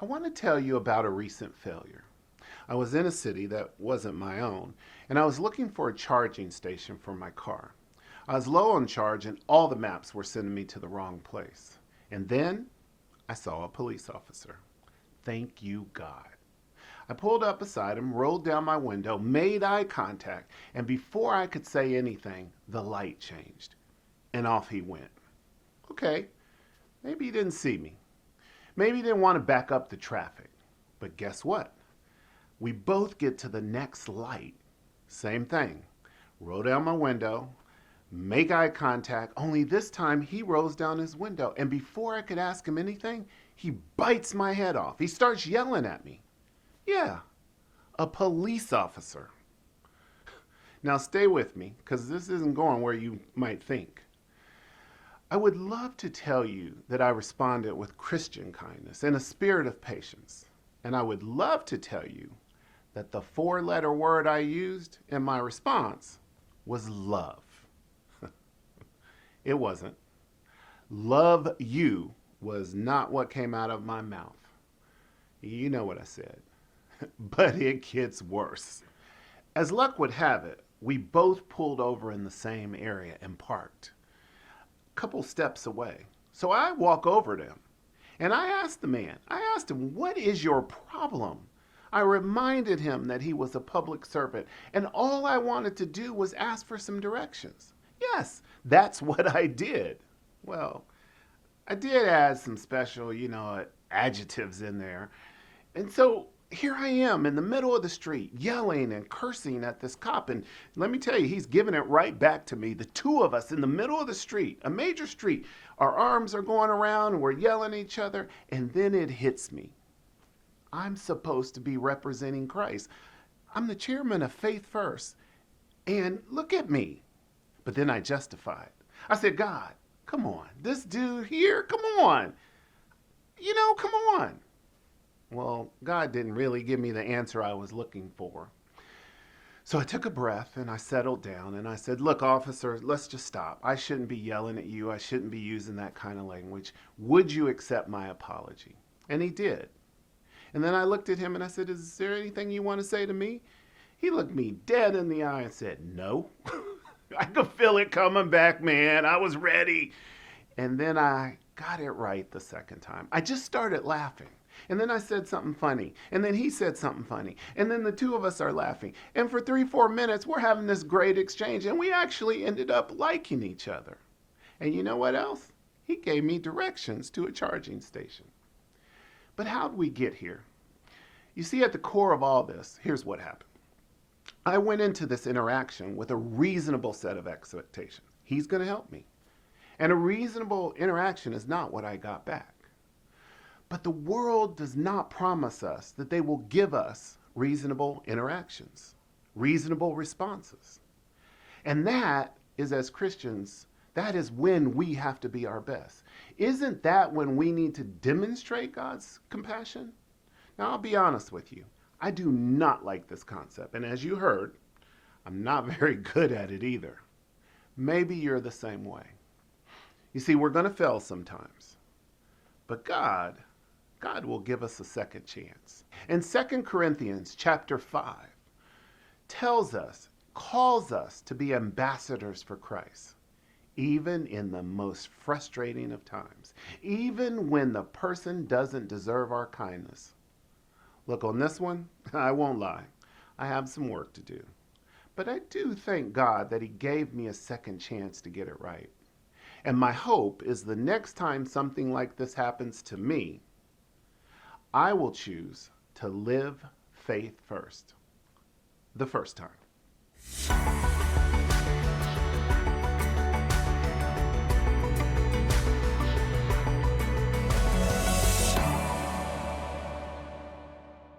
want to tell you about a recent failure. I was in a city that wasn't my own, and I was looking for a charging station for my car. I was low on charge, and all the maps were sending me to the wrong place. And then I saw a police officer. Thank you, God. I pulled up beside him, rolled down my window, made eye contact, and before I could say anything, the light changed. And off he went. Okay, maybe he didn't see me. Maybe he didn't want to back up the traffic. But guess what? We both get to the next light. Same thing. Roll down my window, make eye contact, only this time he rolls down his window. And before I could ask him anything, he bites my head off. He starts yelling at me. Yeah, a police officer. Now stay with me, because this isn't going where you might think. I would love to tell you that I responded with Christian kindness and a spirit of patience. And I would love to tell you that the four-letter word I used in my response was love. It wasn't. Love you was not what came out of my mouth. You know what I said. But it gets worse. As luck would have it, we both pulled over in the same area and parked a couple steps away. So I walk over to him and I asked the man, what is your problem? I reminded him that he was a public servant and all I wanted to do was ask for some directions. Yes, that's what I did. Well, I did add some special, adjectives in there. And so here I am in the middle of the street, yelling and cursing at this cop. And let me tell you, he's giving it right back to me. The two of us in the middle of the street, a major street, our arms are going around and we're yelling at each other. And then it hits me. I'm supposed to be representing Christ. I'm the chairman of Faith First. And look at me. But then I justified. I said, God, come on. This dude here, come on. Come on. Well, God didn't really give me the answer I was looking for. So I took a breath and I settled down and I said, look, officer, let's just stop. I shouldn't be yelling at you. I shouldn't be using that kind of language. Would you accept my apology? And he did. And then I looked at him and I said, is there anything you want to say to me? He looked me dead in the eye and said, no. I could feel it coming back, man. I was ready. And then I got it right the second time. I just started laughing. And then I said something funny. And then he said something funny. And then the two of us are laughing. And for 3-4 minutes, we're having this great exchange. And we actually ended up liking each other. And you know what else? He gave me directions to a charging station. But how'd we get here? You see, at the core of all this, here's what happened. I went into this interaction with a reasonable set of expectations. He's going to help me. And a reasonable interaction is not what I got back. But the world does not promise us that they will give us reasonable interactions, reasonable responses. And that is, as Christians, that is when we have to be our best. Isn't that when we need to demonstrate God's compassion? Now, I'll be honest with you. I do not like this concept. And as you heard, I'm not very good at it either. Maybe you're the same way. You see, we're going to fail sometimes. But God will give us a second chance. And 2 Corinthians chapter 5 calls us to be ambassadors for Christ, even in the most frustrating of times, even when the person doesn't deserve our kindness. Look, on this one, I won't lie. I have some work to do. But I do thank God that he gave me a second chance to get it right. And my hope is the next time something like this happens to me, I will choose to live faith first the first time.